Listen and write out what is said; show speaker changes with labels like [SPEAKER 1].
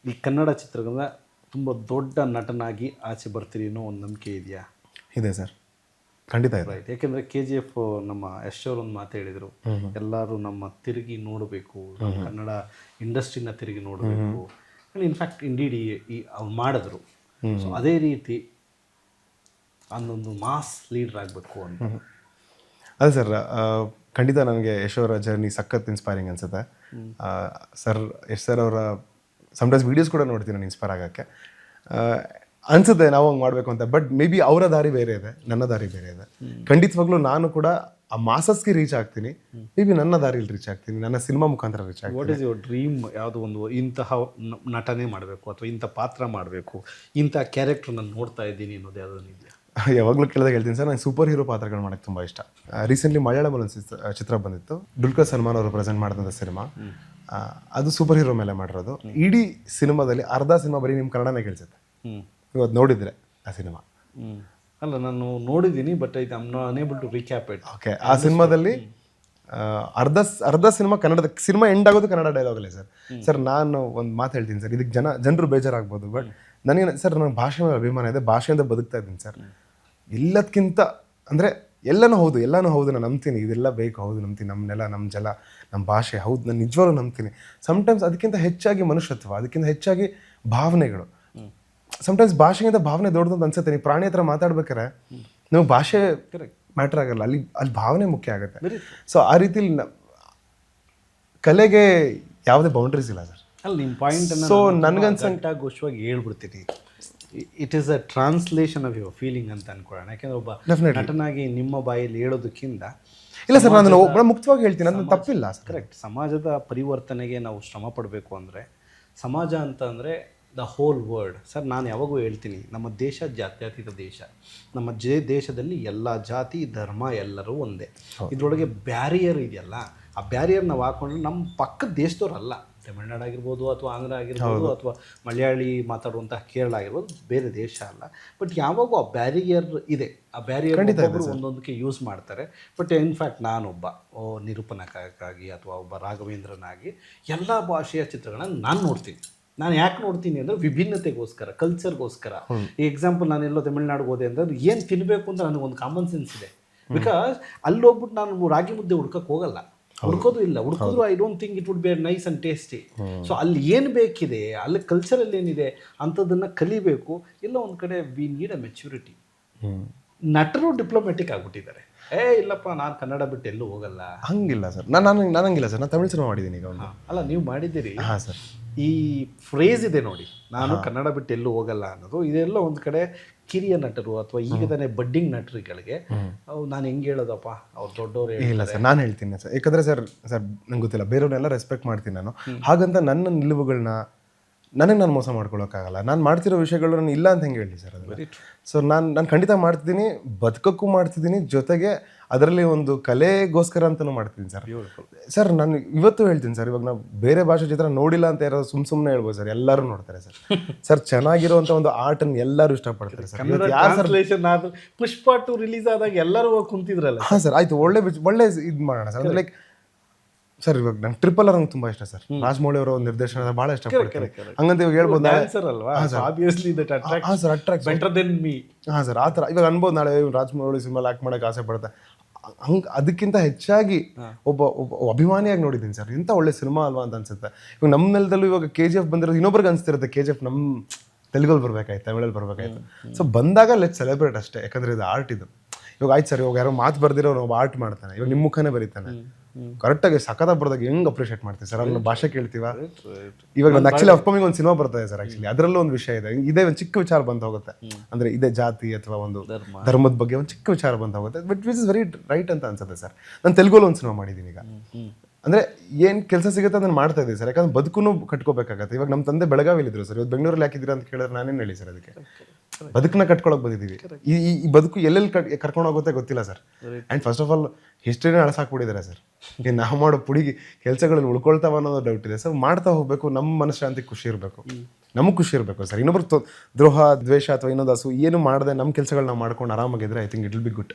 [SPEAKER 1] ಈ ಕನ್ನಡ ಚಿತ್ರರಂಗದ ತುಂಬ ದೊಡ್ಡ ನಟನಾಗಿ ಆಚೆ ಬರ್ತೀರಿ ಅನ್ನೋ ಒಂದು ನಂಬಿಕೆ ಇದೆಯಾ?
[SPEAKER 2] ಇದೆ ಸರ್, ಖಂಡಿತ ಇದೆ.
[SPEAKER 1] ರೈಟ್. ಯಾಕೆಂದರೆ KGF ನಮ್ಮ ಯಶ್ ಅವರು ಒಂದು ಮಾತು ಹೇಳಿದರು, ಎಲ್ಲರೂ ನಮ್ಮ ತಿರುಗಿ ನೋಡಬೇಕು, ಕನ್ನಡ ಇಂಡಸ್ಟ್ರಿನ ತಿರುಗಿ ನೋಡಬೇಕು. ಇನ್ಫ್ಯಾಕ್ಟ್ ಇಂಡೀಡ್ ಈ ಅವ್ರು ಮಾಡಿದ್ರು. ಸೊ ಅದೇ ರೀತಿ ಅದೊಂದು ಮಾಸ್ ಲೀಡರ್ ಆಗಬೇಕು ಅಂತ.
[SPEAKER 2] ಅದೇ ಸರ್, ಖಂಡಿತ ನನಗೆ ಯಶ್ ಅವರ ಜರ್ನಿ ಸಖತ್ ಇನ್ಸ್ಪೈರಿಂಗ್ ಅನಿಸುತ್ತೆ. ಯಶ್ ಸರ್ ಅವರ ಸಮ್ಟೈಮ್ಸ್ ವೀಡಿಯೋಸ್ ಕೂಡ ನೋಡ್ತೀನಿ ನಾನು ಇನ್ಸ್ಪೈರ್ ಆಗೋಕ್ಕೆ. ಅನಿಸುತ್ತೆ ನಾವು ಹಂಗೆ ಮಾಡಬೇಕು ಅಂತ. ಬಟ್ ಮೇ ಬಿ ಅವರ ದಾರಿ ಬೇರೆ ಇದೆ, ನನ್ನ ದಾರಿ ಬೇರೆ ಇದೆ. ಖಂಡಿತವಾಗ್ಲೂ ನಾನು ಕೂಡ ಆ ಮಾಸಸ್ಗೆ ರೀಚ್ ಆಗ್ತೀನಿ, ಮೇ ಬಿ ನನ್ನ ದಾರಿಯಲ್ಲಿ ರೀಚ್ ಆಗ್ತೀನಿ, ನನ್ನ ಸಿನಿಮಾ ಮುಖಾಂತರ ರೀಚ್ ಆಗ್ತೀನಿ.
[SPEAKER 1] What is your dream? ಯಾವುದೋ ಒಂದು ಇಂತಹ ನಟನೆ ಮಾಡಬೇಕು ಅಥವಾ ಇಂಥ ಪಾತ್ರ ಮಾಡಬೇಕು, ಇಂಥ ಕ್ಯಾರೆಕ್ಟರ್ ನಾನು ನೋಡ್ತಾ ಇದ್ದೀನಿ ಅನ್ನೋದು ಯಾವುದೋ ಇದೆಯಾ?
[SPEAKER 2] ಯಾವಾಗಲೂ ಕೇಳಿದಾಗ ಹೇಳ್ತೀನಿ ಸರ್, ನನಗೆ ಸೂಪರ್ ಹೀರೋ ಪಾತ್ರಗಳು ಮಾಡೋಕ್ಕೆ ತುಂಬ ಇಷ್ಟ. ರೀಸೆಂಟ್ಲಿ ಮಲಯಾಳಮಲ್ಲಿ ಒಂದು ಚಿತ್ರ ಬಂದಿತ್ತು, ಡುಲ್ಕರ್ ಸಲ್ಮಾನ್ ಅವರು ಪ್ರೆಸೆಂಟ್ ಮಾಡಿದಂಥ ಸಿನಿಮಾ. ಅದು ಸೂಪರ್ ಹೀರೋ ಮೇಲೆ ಮಾಡಿರೋದು. ಇಡೀ ಸಿನಿಮಾದಲ್ಲಿ ಅರ್ಧ ಸಿನಿಮಾ ಬರೀ ನಿಮ್ಮ ಕನ್ನಡನೇ ಕೇಳಿಸುತ್ತೆ. ಇವತ್ತು ನೋಡಿದ್ರೆ ಆ ಸಿನಿಮಾ?
[SPEAKER 1] ಅಲ್ಲ, ನಾನು ನೋಡಿದ್ದೀನಿ, but I am not unable to recap it.
[SPEAKER 2] Okay, ಆ ಸಿನಿಮಾದಲ್ಲಿ ಅರ್ಧ ಸಿನಿಮಾ ಕನ್ನಡದ ಸಿನಿಮಾ ಎಂಡ್ ಆಗೋದು ಕನ್ನಡ ಡೈಲಾಗಲ್ಲೇ ಸರ್. ಸರ್ ನಾನು ಒಂದು ಮಾತು ಹೇಳ್ತೀನಿ ಸರ್, ಇದಕ್ಕೆ ಜನರು ಬೇಜಾರಾಗ್ಬೋದು, ಬಟ್ ನನಗೆ ಸರ್ ನನ್ನ ಭಾಷೆ ಮೇಲೆ ಅಭಿಮಾನ ಇದೆ, ಭಾಷೆಯಿಂದ ಬದುಕ್ತಾ ಇದ್ದೀನಿ ಸರ್. ಎಲ್ಲದಕ್ಕಿಂತ ಅಂದರೆ ಎಲ್ಲನೂ ಹೌದು ನಾನು ನಂಬ್ತೀನಿ, ಇದೆಲ್ಲ ಬೇಕು, ಹೌದು ನಂಬ್ತೀನಿ, ನಮ್ಮ ನೆಲ, ನಮ್ಮ ಜಲ, ನಮ್ಮ ಭಾಷೆ, ಹೌದು ನಾನು ನಿಜವಾಗ್ಲೂ ನಂಬ್ತೀನಿ. ಸಮ್ಟೈಮ್ಸ್ ಅದಕ್ಕಿಂತ ಹೆಚ್ಚಾಗಿ ಮನುಷ್ಯತ್ವ, ಅದಕ್ಕಿಂತ ಹೆಚ್ಚಾಗಿ ಭಾವನೆಗಳು. ಸಮ್ಟೈಮ್ಸ್ ಭಾಷೆಗಿಂತ ಭಾವನೆ ದೊಡ್ಡದು ಅಂತ ಅನ್ಸುತ್ತೆ. ನೀವು ಪ್ರಾಣಿ ಹತ್ರ ಮಾತಾಡ್ಬೇಕಾರೆ ನೀವು ಭಾಷೆ ಮ್ಯಾಟ್ರ್ ಆಗಲ್ಲ, ಅಲ್ಲಿ ಭಾವನೆ ಮುಖ್ಯ ಆಗುತ್ತೆ. ಸೊ ಆ ರೀತಿಲಿ ಕಲೆಗೆ ಯಾವುದೇ ಬೌಂಡ್ರೀಸ್ ಇಲ್ಲ ಸರ್.
[SPEAKER 1] ಅಲ್ಲ, ನಿಮ್ಮ ಪಾಯಿಂಟ್
[SPEAKER 2] ಸೊ
[SPEAKER 1] ಘೋಷವಾಗಿ ಹೇಳ್ಬಿಡ್ತೀನಿ, it is a translation of your feeling ಅಂತ ಅನ್ಕೊಳ್ಳೋಣ. ಯಾಕೆಂದ್ರೆ ಒಬ್ಬ ನಟನಾಗಿ ನಿಮ್ಮ ಬಾಯಲ್ಲಿ ಹೇಳೋದಕ್ಕಿಂತ
[SPEAKER 2] ಇಲ್ಲ ಸರ್, ನಾನು ಮುಕ್ತವಾಗಿ ಹೇಳ್ತೀನಿ, ಅದನ್ನು ತಪ್ಪಿಲ್ಲ.
[SPEAKER 1] ಕರೆಕ್ಟ್. ಸಮಾಜದ ಪರಿವರ್ತನೆಗೆ ನಾವು ಶ್ರಮ ಪಡಬೇಕು ಅಂದರೆ, ಸಮಾಜ ಅಂತ ಅಂದರೆ ದ ಹೋಲ್ ವರ್ಲ್ಡ್. ಸರ್, ನಾನು ಯಾವಾಗೂ ಹೇಳ್ತೀನಿ, ನಮ್ಮ ದೇಶ ಜಾತ್ಯತೀತ ದೇಶ. ನಮ್ಮ ದೇಶದಲ್ಲಿ ಎಲ್ಲ ಜಾತಿ ಧರ್ಮ ಎಲ್ಲರೂ ಒಂದೇ. ಇದರೊಳಗೆ ಬ್ಯಾರಿಯರ್ ಇದೆಯಲ್ಲ, ಆ ಬ್ಯಾರಿಯರ್ ನಾವು ಹಾಕೊಂಡ್ರೆ ನಮ್ಮ ಪಕ್ಕದ ದೇಶದವ್ರಲ್ಲ, ತಮಿಳ್ನಾಡು ಆಗಿರ್ಬೋದು ಅಥವಾ ಆಂಧ್ರ ಆಗಿರ್ಬೋದು ಅಥವಾ ಮಲಯಾಳಿ ಮಾತಾಡುವಂತಹ ಕೇರಳ ಆಗಿರ್ಬೋದು, ಬೇರೆ ದೇಶ ಅಲ್ಲ. ಬಟ್ ಯಾವಾಗೂ ಆ ಬ್ಯಾರಿಯರ್ ಇದೆ. ಆ ಬ್ಯಾರಿಯರ್ ಒಬ್ಬೊಬ್ಬರು ಒಂದೊಂದಕ್ಕೆ ಯೂಸ್ ಮಾಡ್ತಾರೆ. ಬಟ್ ಇನ್ಫ್ಯಾಕ್ಟ್ ನಾನೊಬ್ಬ ನಿರೂಪಣಕ್ಕಾಗಿ ಅಥವಾ ಒಬ್ಬ ರಾಘವೇಂದ್ರನಾಗಿ ಎಲ್ಲ ಭಾಷೆಯ ಚಿತ್ರಗಳನ್ನ ನಾನು ನೋಡ್ತೀನಿ. ನಾನು ಯಾಕೆ ನೋಡ್ತೀನಿ ಅಂದರೆ ವಿಭಿನ್ನತೆಗೋಸ್ಕರ, ಕಲ್ಚರ್ಗೋಸ್ಕರ. ಈ ಎಕ್ಸಾಂಪಲ್, ನಾನೆಲ್ಲೋ ತಮಿಳ್ನಾಡಿಗೆ ಹೋದೆ ಅಂದರೆ ಏನು ತಿನ್ನಬೇಕು ಅಂತ ನನಗೊಂದು ಕಾಮನ್ ಸೆನ್ಸ್ ಇದೆ. ಬಿಕಾಸ್ ಅಲ್ಲಿ ಹೋಗ್ಬಿಟ್ಟು ನಾನು ರಾಗಿ ಮುದ್ದೆ ಹುಡ್ಕಕ್ಕೆ ಹೋಗಲ್ಲ, ಹುಡ್ಕೋದು ಇಲ್ಲ. ಹುಡ್ಕೋದು I don't think it would be nice and tasty. So ಅಲ್ಲಿ ಏನು ಬೇಕಿದೆ, ಅಲ್ಲಿ ಕಲ್ಚರಲ್ಲಿ ಏನಿದೆ ಅಂಥದ್ದನ್ನು ಕಲಿಬೇಕು. ಎಲ್ಲ ಒಂದು ಕಡೆ ವಿ ನೀಡ್ ಅ ಮೆಚ್ಯೂರಿಟಿ. ನಟರು ಡಿಪ್ಲೊಮ್ಯಾಟಿಕ್ ಆಗಿಬಿಟ್ಟಿದ್ದಾರೆ. ಇಲ್ಲಪ್ಪ, ನಾನು ಕನ್ನಡ ಬಿಟ್ಟು ಎಲ್ಲೂ ಹೋಗಲ್ಲ.
[SPEAKER 2] ಹಂಗಿಲ್ಲ ಸರ್, ನಾನು ಹಂಗಿಲ್ಲ ಸರ್. ನಾನು ತಮಿಳು ಸಿನಿಮಾ ಮಾಡಿದ್ದೀನಿ ಈಗ.
[SPEAKER 1] ಅಲ್ಲ, ನೀವು ಮಾಡಿದ್ದೀರಿ.
[SPEAKER 2] ಹಾಂ ಸರ್.
[SPEAKER 1] ಈ ಫ್ರೇಸ್ ಇದೆ ನೋಡಿ, ನಾನು ಕನ್ನಡ ಬಿಟ್ಟು ಎಲ್ಲೂ ಹೋಗಲ್ಲ ಅನ್ನೋದು, ಇದೆಲ್ಲ ಒಂದು ಕಡೆ ಕಿರಿಯ ನಟರು ಅಥವಾ ಈಗ ತಾನೇ ಬಡ್ಡಿಂಗ್ ನಟರುಗಳಿಗೆ ನಾನು ಹೆಂಗೆ ಹೇಳೋದಪ್ಪ, ಅವ್ರು ದೊಡ್ಡವರು.
[SPEAKER 2] ಇಲ್ಲ ಸರ್, ನಾನು ಹೇಳ್ತೀನಿ ಸರ್. ಯಾಕಂದರೆ ಸರ್ ನಂಗೆ ಗೊತ್ತಿಲ್ಲ, ಬೇರೆಯವ್ರನ್ನೆಲ್ಲ ರೆಸ್ಪೆಕ್ಟ್ ಮಾಡ್ತೀನಿ ನಾನು. ಹಾಗಂತ ನನ್ನ ನಿಲುವುಗಳನ್ನ ನಾನು ಮೋಸ ಮಾಡ್ಕೊಳ್ಳೋಕ್ಕಾಗಲ್ಲ. ನಾನು ಮಾಡ್ತಿರೋ ವಿಷಯಗಳು ನಾನು ಇಲ್ಲ ಅಂತ ಹೆಂಗೆ ಹೇಳಿ ಸರ್ ಅದು. ಸೊ ನಾನು ಖಂಡಿತ ಮಾಡ್ತಿದ್ದೀನಿ, ಬದುಕೋಕ್ಕೂ ಮಾಡ್ತಿದ್ದೀನಿ, ಜೊತೆಗೆ ಅದರಲ್ಲಿ ಒಂದು ಕಲೆಗೋಸ್ಕರ ಅಂತಲೂ ಮಾಡ್ತೀನಿ ಸರ್. ಸರ್ ನಾನು ಇವತ್ತು ಹೇಳ್ತೀನಿ ಸರ್, ಇವಾಗ ನಾವು ಬೇರೆ ಭಾಷೆ ಚಿತ್ರ ನೋಡಿಲ್ಲ ಅಂತ ಯಾರೋ ಸುಮ್ಮನೆ ಹೇಳ್ಬೋದು ಸರ್, ಎಲ್ಲರೂ ನೋಡ್ತಾರೆ ಸರ್. ಸರ್ ಚೆನ್ನಾಗಿರುವಂಥ ಒಂದು ಆರ್ಟನ್ನು ಎಲ್ಲರೂ ಇಷ್ಟಪಡ್ತಾರೆ ಸರ್.
[SPEAKER 1] ಪುಷ್ಪ 2 ರಿಲೀಸ್ ಆದಾಗ ಎಲ್ಲರೂ ಹೋಗಿ ಕುಂತಿದ್ರಲ್ಲ.
[SPEAKER 2] ಹಾಂ ಸರ್, ಆಯಿತು, ಒಳ್ಳೆ ಇದು ಮಾಡೋಣ ಸರ್. ಅಂದರೆ ಲೈಕ್ ಸರ್, ಇವಾಗ ನಂಗೆ RRR ನಂಗೆ ತುಂಬ ಇಷ್ಟ ಸರ್. ರಾಜಮೌಳಿ ಅವರ ಒಂದು ನಿರ್ದೇಶನ ಭಾಳ ಇಷ್ಟಪಡ್ತೀನಿ. ಹಂಗಂತ ಇವಾಗ ಹೇಳ್ಬೋದು. ಹಾಂ ಸರ್, ಆ ಥರ ಇವಾಗ ಅನ್ಬೋದು, ನಾಳೆ ರಾಜಮೌಳಿ ಸಿನಿಮಾಲಿ ಆ್ಯಕ್ಟ್ ಮಾಡೋಕ್ಕೆ ಆಸೆ ಪಡುತ್ತೆ. ಹಂಗೆ ಅದಕ್ಕಿಂತ ಹೆಚ್ಚಾಗಿ ಒಬ್ಬ ಅಭಿಮಾನಿಯಾಗಿ ನೋಡಿದ್ದೀನಿ ಸರ್. ಇಂಥ ಒಳ್ಳೆ ಸಿನಿಮಾ ಅಲ್ವಾ ಅಂತ ಅನ್ಸುತ್ತೆ. ಇವಾಗ ನಮ್ಮ ನೆಲದಲ್ಲೂ ಇವಾಗ KGF ಬಂದಿರೋದು ಇನ್ನೊಬ್ರಿಗೆ ಅನಿಸ್ತಿರುತ್ತೆ, KGF ನಮ್ಮ ತೆಲುಗಲ್ಲಿ ಬರ್ಬೇಕಾಯ್ತು, ತಮಿಳಲ್ಲಿ ಬರ್ಬೇಕಾಯ್ತು. ಸೊ ಬಂದಾಗ ಲೆಟ್ ಸೆಲೆಬ್ರೇಟ್ ಅಷ್ಟೇ. ಯಾಕಂದರೆ ಇದು ಆರ್ಟ್. ಇದು ಇವಾಗ ಆಯ್ತು ಸರ್, ಇವಾಗ ಯಾರೋ ಮಾತು ಬರ್ದಿರೋ ಒಬ್ಬ ಆರ್ಟ್ ಮಾಡ್ತಾನೆ, ಇವಾಗ ನಿಮ್ಮ ಮುಖನೇ ಬರೀತಾನೆ, ಕರೆಕ್ಟಾಗಿ ಸಖತ್ತಾಗಿ ಬರ್ದಾಗ ಹೆಂಗೆ ಅಪ್ರಿಷಿಯೇಟ್ ಮಾಡ್ತೀವಿ ಸರ್. ಅವ್ರನ್ನ ಭಾಷೆ ಕೇಳ್ತೀವ. ಇವಾಗ ನಾನು ಆ್ಯಕ್ಚುಲಿ ಅಪ್ಕಮಿಂಗ್ ಒಂದು ಸಿನಿಮಾ ಬರ್ತಾಯಿದೆ ಸರ್. ಆ್ಯಕ್ಚುಲಿ ಅದರಲ್ಲೂ ಒಂದು ವಿಷಯ ಇದೆ, ಇದೇ ಒಂದು ಚಿಕ್ಕ ವಿಚಾರ ಬಂದು ಹೋಗುತ್ತೆ. ಅಂದರೆ ಇದೇ ಜಾತಿ ಅಥವಾ ಒಂದು ಧರ್ಮದ ಬಗ್ಗೆ ಒಂದು ಚಿಕ್ಕ ವಿಚಾರ ಬಂದು ಹೋಗುತ್ತೆ. But which is very right ಅಂತ ಅನ್ಸುತ್ತೆ ಸರ್. ನಾನು ತೆಲುಗಲ್ಲಿ ಒಂದು ಸಿನಿಮಾ ಮಾಡಿದ್ದೀನಿ ಈಗ. ಅಂದರೆ ಏನು ಕೆಲಸ ಸಿಗುತ್ತೆ ಅದನ್ನು ಮಾಡ್ತಾ ಇದ್ದೀವಿ ಸರ್. ಯಾಕಂದ್ರೆ ಬದುಕು ಕಟ್ಕೋಬೇಕಾಗತ್ತೆ. ಇವಾಗ ನಮ್ಮ ತಂದೆ ಬೆಳಗಾವಿಲಿದ್ರು ಸರ್, ಇವತ್ತು ಬೆಂಗಳೂರಲ್ಲಿ ಹಾಕಿದ್ದೀರಾ ಅಂತ ಕೇಳಿದ್ರೆ ನಾನೇನು ಹೇಳಿ ಸರ್. ಅದಕ್ಕೆ ಬದುಕನ್ನ ಕಟ್ಕೊಳಕ್ಕೆ ಬಂದಿದ್ದೀವಿ. ಈ ಬದುಕು ಎಲ್ಲೆಲ್ಲಿ ಕರ್ಕೊಂಡು ಹೋಗುತ್ತೆ ಗೊತ್ತಿಲ್ಲ sir. And first of all ಹಿಸ್ಟ್ರಿನೇ ಅಳಸಾಕ್ಬಿಟ್ಟಿದ್ದಾರೆ ಸರ್. ನಾವು ಮಾಡೋ ಪುಡಿಗೆ ಕೆಲಸಗಳಲ್ಲಿ ಉಳ್ಕೊಳ್ತಾವ ಅನ್ನೋದು ಡೌಟ್ ಇದೆ ಸರ್. ಮಾಡ್ತಾ ಹೋಗಬೇಕು, ನಮ್ಮ ಮನಃಶಾಂತಿ ಖುಷಿ ಇರಬೇಕು, ನಮಗೆ ಖುಷಿ ಇರಬೇಕು ಸರ್. ಇನ್ನೊಬ್ರು ದ್ರೋಹ, ದ್ವೇಷ ಅಥವಾ ಇನ್ನೊಂದು ಹಸು ಏನು ಮಾಡದೆ ನಮ್ಮ ಕೆಲಸಗಳು ನಾವು ಮಾಡ್ಕೊಂಡು ಆರಾಮಾಗಿದ್ರೆ I think it will be good.